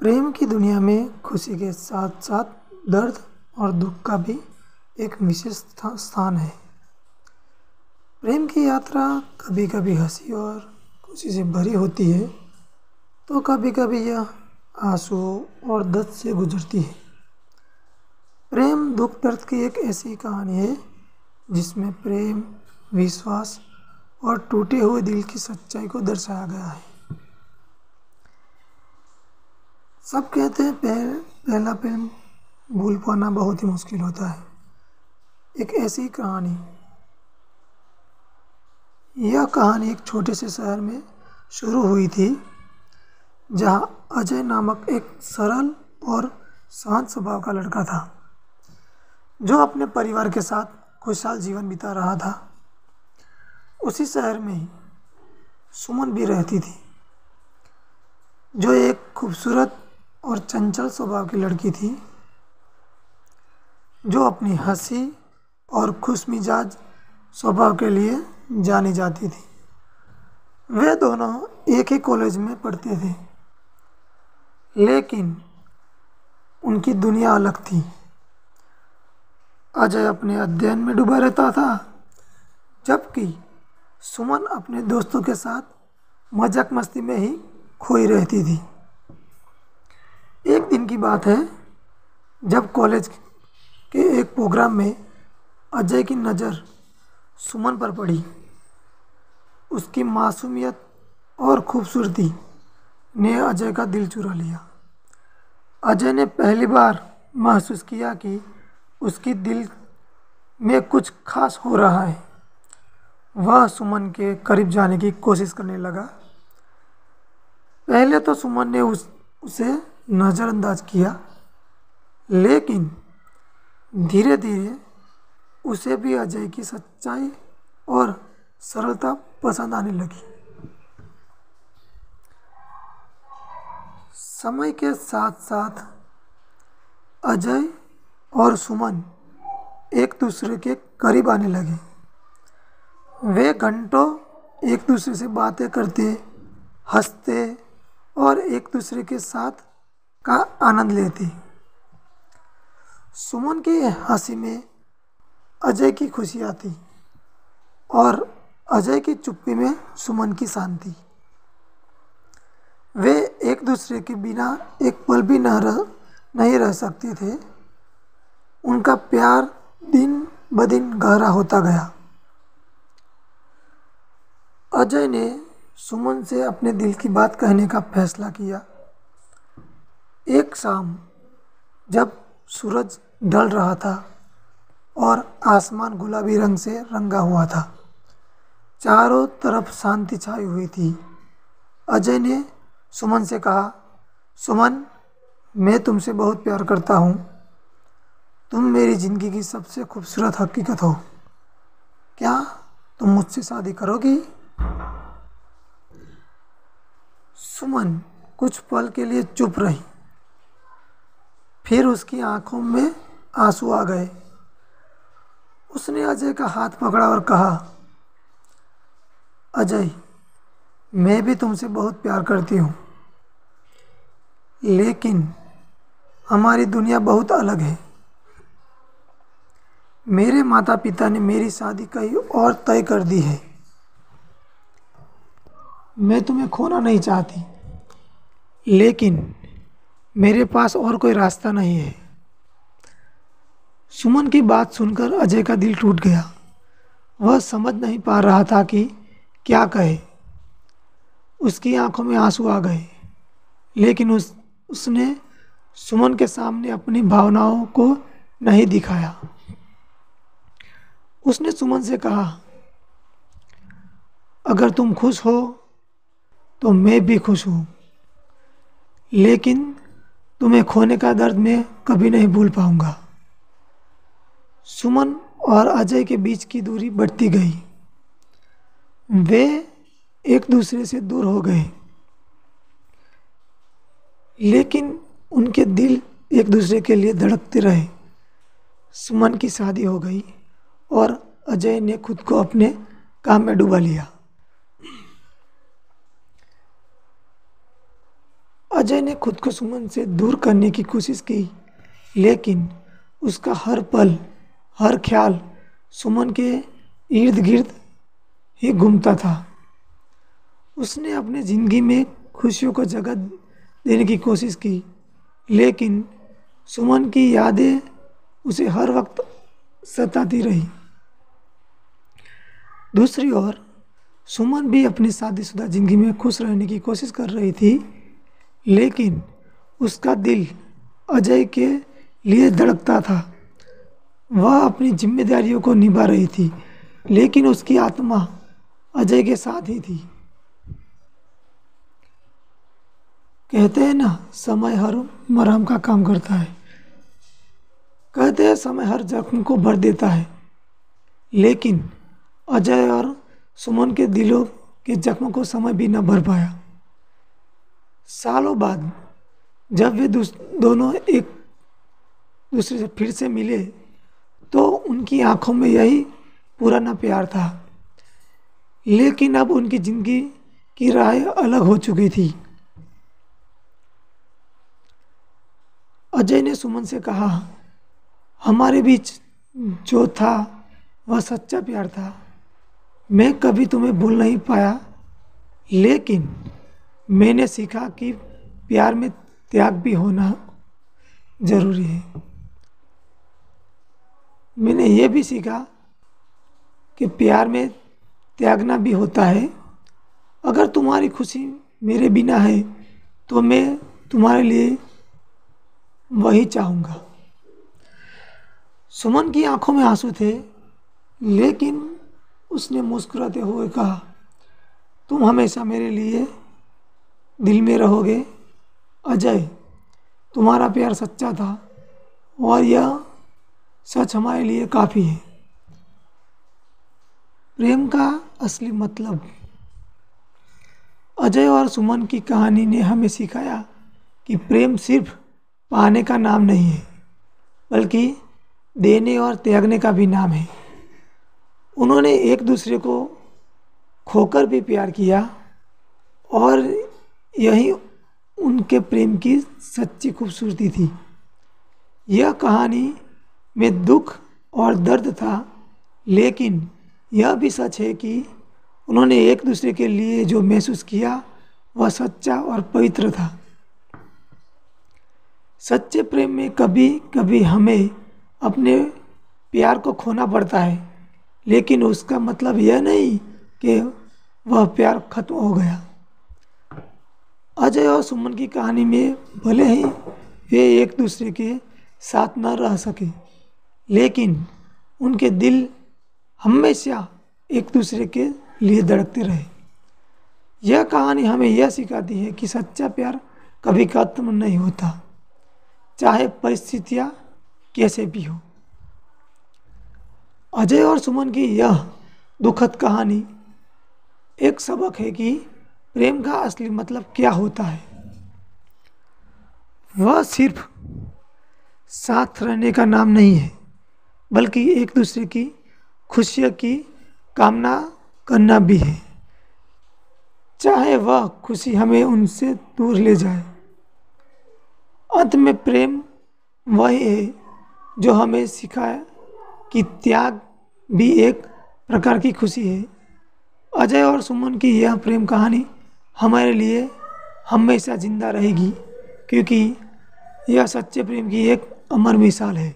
प्रेम की दुनिया में खुशी के साथ साथ दर्द और दुख का भी एक विशेष स्थान है। प्रेम की यात्रा कभी कभी हंसी और खुशी से भरी होती है, तो कभी कभी यह आंसू और दर्द से गुजरती है। प्रेम दुख दर्द की एक ऐसी कहानी है जिसमें प्रेम, विश्वास और टूटे हुए दिल की सच्चाई को दर्शाया गया है। सब कहते हैं पहला प्रेम भूल पाना बहुत ही मुश्किल होता है। एक ऐसी कहानी, यह कहानी एक छोटे से शहर में शुरू हुई थी, जहां अजय नामक एक सरल और शांत स्वभाव का लड़का था, जो अपने परिवार के साथ खुशहाल जीवन बिता रहा था। उसी शहर में ही सुमन भी रहती थी, जो एक खूबसूरत और चंचल स्वभाव की लड़की थी, जो अपनी हंसी और खुशमिजाज स्वभाव के लिए जानी जाती थी। वे दोनों एक ही कॉलेज में पढ़ते थे, लेकिन उनकी दुनिया अलग थी। अजय अपने अध्ययन में डूबा रहता था, जबकि सुमन अपने दोस्तों के साथ मजाक मस्ती में ही खोई रहती थी। एक दिन की बात है, जब कॉलेज के एक प्रोग्राम में अजय की नज़र सुमन पर पड़ी। उसकी मासूमियत और खूबसूरती ने अजय का दिल चुरा लिया। अजय ने पहली बार महसूस किया कि उसकी दिल में कुछ खास हो रहा है। वह सुमन के करीब जाने की कोशिश करने लगा। पहले तो सुमन ने उसे नज़रअंदाज किया, लेकिन धीरे धीरे उसे भी अजय की सच्चाई और सरलता पसंद आने लगी। समय के साथ साथ अजय और सुमन एक दूसरे के करीब आने लगे। वे घंटों एक दूसरे से बातें करते, हंसते और एक दूसरे के साथ का आनंद लेते। सुमन की हंसी में अजय की खुशी आती और अजय की चुप्पी में सुमन की शांति। वे एक दूसरे के बिना एक पल भी नहीं रह सकते थे। उनका प्यार दिन ब दिन गहरा होता गया। अजय ने सुमन से अपने दिल की बात कहने का फैसला किया। एक शाम जब सूरज ढल रहा था और आसमान गुलाबी रंग से रंगा हुआ था, चारों तरफ शांति छाई हुई थी, अजय ने सुमन से कहा, सुमन, मैं तुमसे बहुत प्यार करता हूँ। तुम मेरी ज़िंदगी की सबसे खूबसूरत हकीकत हो। क्या तुम मुझसे शादी करोगी? सुमन कुछ पल के लिए चुप रही। फिर उसकी आंखों में आंसू आ गए। उसने अजय का हाथ पकड़ा और कहा, अजय, मैं भी तुमसे बहुत प्यार करती हूँ, लेकिन हमारी दुनिया बहुत अलग है। मेरे माता पिता ने मेरी शादी कहीं और तय कर दी है। मैं तुम्हें खोना नहीं चाहती, लेकिन मेरे पास और कोई रास्ता नहीं है। सुमन की बात सुनकर अजय का दिल टूट गया। वह समझ नहीं पा रहा था कि क्या कहे। उसकी आंखों में आंसू आ गए, लेकिन उसने सुमन के सामने अपनी भावनाओं को नहीं दिखाया। उसने सुमन से कहा, अगर तुम खुश हो तो मैं भी खुश हूँ, लेकिन तुम्हें खोने का दर्द मैं कभी नहीं भूल पाऊंगा। सुमन और अजय के बीच की दूरी बढ़ती गई। वे एक दूसरे से दूर हो गए, लेकिन उनके दिल एक दूसरे के लिए धड़कते रहे। सुमन की शादी हो गई और अजय ने खुद को अपने काम में डुबा लिया। अजय ने खुद को सुमन से दूर करने की कोशिश की, लेकिन उसका हर पल, हर ख्याल सुमन के इर्द गिर्द ही घूमता था। उसने अपनी जिंदगी में खुशियों को जगह देने की कोशिश की, लेकिन सुमन की यादें उसे हर वक्त सताती रही। दूसरी ओर सुमन भी अपनी शादीशुदा जिंदगी में खुश रहने की कोशिश कर रही थी, लेकिन उसका दिल अजय के लिए धड़कता था। वह अपनी जिम्मेदारियों को निभा रही थी, लेकिन उसकी आत्मा अजय के साथ ही थी। कहते हैं ना, समय हर मरहम का काम करता है। कहते हैं समय हर जख्म को भर देता है, लेकिन अजय और सुमन के दिलों के जख्म को समय भी न भर पाया। सालों बाद जब वे दोनों एक दूसरे से फिर से मिले, तो उनकी आंखों में यही पुराना प्यार था, लेकिन अब उनकी जिंदगी की राहें अलग हो चुकी थी। अजय ने सुमन से कहा, हमारे बीच जो था वह सच्चा प्यार था। मैं कभी तुम्हें भूल नहीं पाया, लेकिन मैंने सीखा कि प्यार में त्याग भी होना जरूरी है। मैंने ये भी सीखा कि प्यार में त्यागना भी होता है। अगर तुम्हारी खुशी मेरे बिना है तो मैं तुम्हारे लिए वही चाहूँगा। सुमन की आंखों में आंसू थे, लेकिन उसने मुस्कुराते हुए कहा, तुम हमेशा मेरे लिए दिल में रहोगे अजय। तुम्हारा प्यार सच्चा था और यह सच हमारे लिए काफ़ी है। प्रेम का असली मतलब। अजय और सुमन की कहानी ने हमें सिखाया कि प्रेम सिर्फ पाने का नाम नहीं है, बल्कि देने और त्यागने का भी नाम है। उन्होंने एक दूसरे को खोकर भी प्यार किया, और यही उनके प्रेम की सच्ची खूबसूरती थी। यह कहानी में दुख और दर्द था, लेकिन यह भी सच है कि उन्होंने एक दूसरे के लिए जो महसूस किया वह सच्चा और पवित्र था। सच्चे प्रेम में कभी कभी हमें अपने प्यार को खोना पड़ता है, लेकिन उसका मतलब यह नहीं कि वह प्यार खत्म हो गया। अजय और सुमन की कहानी में भले ही वे एक दूसरे के साथ न रह सके, लेकिन उनके दिल हमेशा एक दूसरे के लिए धड़कते रहे। यह कहानी हमें यह सिखाती है कि सच्चा प्यार कभी खत्म नहीं होता, चाहे परिस्थितियाँ कैसे भी हो। अजय और सुमन की यह दुखद कहानी एक सबक है कि प्रेम का असली मतलब क्या होता है। वह सिर्फ साथ रहने का नाम नहीं है, बल्कि एक दूसरे की खुशियों की कामना करना भी है, चाहे वह खुशी हमें उनसे दूर ले जाए। अंत में प्रेम वही है जो हमें सिखाया कि त्याग भी एक प्रकार की खुशी है। अजय और सुमन की यह प्रेम कहानी हमारे लिए हमेशा जिंदा रहेगी, क्योंकि यह सच्चे प्रेम की एक अमर मिसाल है।